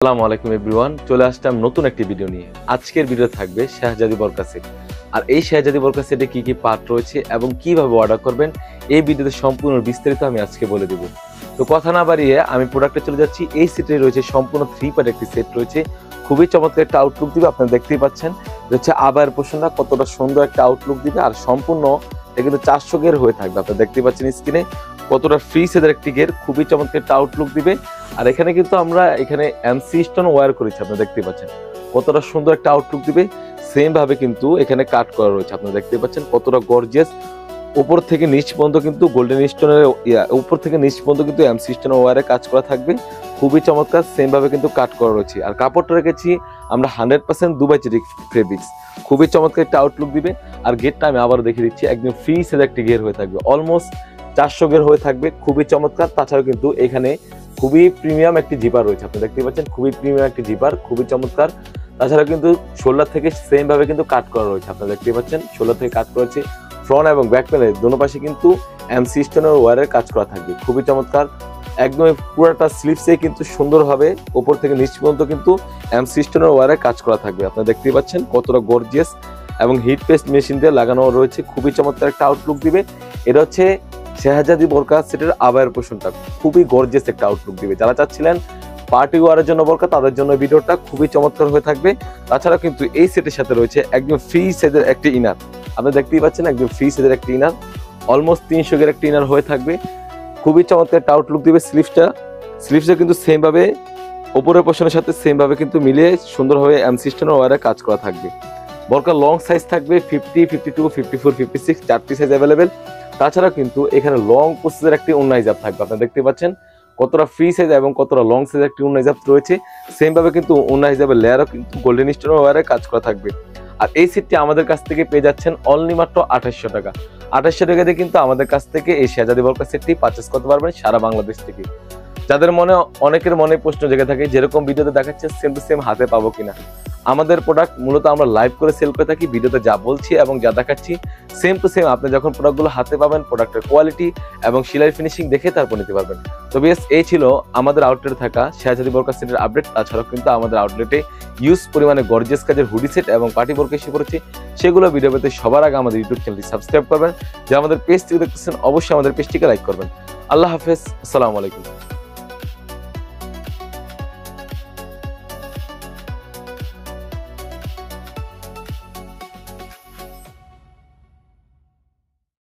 আসসালামু আলাইকুম এভরিওয়ান, চলে আসলাম নতুন একটি ভিডিও নিয়ে। আজকের ভিডিও থাকবে শাহজাদি বোরকা সেট। আর এই শাহজাদি বোরকা সেটে কি কি পার্ট রয়েছে এবং কিভাবে অর্ডার করবেন এই ভিডিওতে সম্পূর্ণ বিস্তারিত আমি আজকে বলে দেব। তো কথা না বাড়িয়ে আমি প্রোডাক্টে চলে যাচ্ছি। এই সেটে রয়েছে সম্পূর্ণ 3 পার্ট একটি সেট রয়েছে, খুবই চমৎকার একটা আউটলুক দিবে। আপনারা দেখতেই পাচ্ছেন হচ্ছে আবার পোষণটা কতটা সুন্দর একটা আউটলুক দিবে। আর সম্পূর্ণ এটা কিন্তু 400 গের হয়ে থাকবে। আপনারা দেখতেই পাচ্ছেন স্ক্রিনে কতটা ফ্রি সেদের একটি গের, খুবই চমৎকার একটা আউটলুক দিবে। আর এখানে কিন্তু আমরা এমসি স্টোন ওয়্যার করেছি, আপনারা দেখতে পাচ্ছেন কতটা সুন্দর একটা আউটলুক দিবে। সেম ভাবে কিন্তু এখানে কাট করা রয়েছে, আপনারা দেখতে পাচ্ছেন কতটা গর্জিয়াস। উপর থেকে নিচ পর্যন্ত কিন্তু গোল্ডেন স্টোনের উপর থেকে নিচ পর্যন্ত কিন্তু এমসি স্টোন ওয়্যারে কাজ করা থাকবে, খুবই চমৎকার। সেম ভাবে কিন্তু কাট করা রয়েছে। আর কাপড়টা রেখেছি আমরা 100% দুবাই চেরি ফেব্রিক্স, খুবই চমৎকার একটা আউটলুক দিবে। আর গেটটা আমি আবার দেখিয়ে দিচ্ছি, একদম ফ্রি সেদের একটি গের হয়ে থাকবে, অলমোস্ট 400 গের হয়ে থাকবে, খুবই চমৎকার। তাছাড়াও কিন্তু এখানে খুবই প্রিমিয়াম একটি জিপার রয়েছে, আপনি দেখতে পাচ্ছেন খুবই প্রিমিয়াম একটি জিপার, খুবই চমৎকার। তাছাড়া কিন্তু শোল্ডার থেকে সেম ভাবে কিন্তু কাট করা রয়েছে, আপনারা দেখতে পাচ্ছেন শোল্ডার থেকে কাট করেছে। ফ্রন্ট এবং ব্যাক প্যানেল দোনো পাশে কিন্তু এমসি স্টোনের ওয়্যারের কাজ করা থাকবে, খুবই চমৎকার। একদম পুরোটা স্লিভসে কিন্তু সুন্দরভাবে উপর থেকে নিচ পর্যন্ত কিন্তু এমসি স্টোনের ওয়্যারের কাজ করা থাকবে, আপনারা দেখতেই পাচ্ছেন কতটা গর্জিয়াস। এবং হিট পেস্ট মেশিন দিয়ে লাগানো রয়েছে, খুবই চমৎকার একটা আউটলুক দিবে। এটা হচ্ছে শাহজাদি বোরকা সেটের আবায়ের পোষণটা, খুবই গর্জিয়াস একটা আউটলুক দিবে। যারা চাচ্ছিলেন পার্টি ওয়ারের জন্য বোরকা, তাদের জন্য ভিডিওটা খুবই চমৎকার হয়ে থাকবে। তাছাড়া কিন্তু এই সেটের সাথে রয়েছে একদম ফ্রি সাইজের একটি ইনার, আপনি দেখতেই পাচ্ছেন একদম ফ্রি সাইজের একটি ইনার, অলমোস্ট 300 এর একটি ইনার হয়ে থাকবে, খুবই চমৎকার একটা আউটলুক দিবে। স্লিভসটা কিন্তু সেম ভাবে উপরের পোষণের সাথে সেম ভাবে কিন্তু মিলিয়ে সুন্দরভাবে এমসি স্টোনের ওয়্যারে কাজ করা থাকবে। বোরকা লং সাইজ থাকবে 50, 52, 54, 56 চারটি সাইজ অ্যাভেলেবেল। তাছাড়া কিন্তু এখানে লং প্রসেসের একটি ওন্না হিজাব থাকবে, আপনারা দেখতে পাচ্ছেন কতটা ফ্রি সাইজ এবং কতটা লং সাইজ একটি ওন্না হিজাব রয়েছে। সেম ভাবে কিন্তু ওন্না হিজাবের লেয়ারও কিন্তু গোল্ডেন স্টোন ওয়্যারে কাজ করা থাকবে। আর এই সেটটি আমাদের কাছ থেকে পেয়ে যাচ্ছেন অনলি মাত্র 2800 টাকা। 2800 টাকা দিয়ে কিন্তু আমাদের কাছ থেকে এই শাহজাদি বোরকা সেটটি পারচেজ করতে পারবেন সারা বাংলাদেশ থেকে। যাদের অনেকের মনে প্রশ্ন জেগে থাকে যেরকম ভিডিওতে দেখাচ্ছে সেম টু সেম হাতে পাবো কিনা, আমাদের প্রোডাক্ট মূলত আমরা লাইভ করে সেল করে থাকি। ভিডিওতে যা বলছি এবং যা দেখাচ্ছি সেম টু সেম আপনি যখন প্রোডাক্টগুলো হাতে পাবেন, প্রোডাক্টের কোয়ালিটি এবং সেলাই ফিনিশিং দেখে তারপর নিতে পারবেন। তো বেশ, এই ছিল আমাদের আউটলেটে থাকা শাহজাদি বোরকা সেটের আপডেট। তাছাড়াও কিন্তু আমাদের আউটলেটে ইউজ পরিমাণে গর্জিয়াস কাজের হুডি সেট এবং পার্টি বোরকা এসে পড়েছে, সেগুলো ভিডিও পেতে সবার আগে আমাদের ইউটিউব চ্যানেলটি সাবস্ক্রাইব করবেন। যারা আমাদের পেজ থেকে দেখতেছেন অবশ্যই আমাদের পেজটিকে লাইক করবেন। আল্লাহ হাফেজ, আসসালামু আলাইকুম।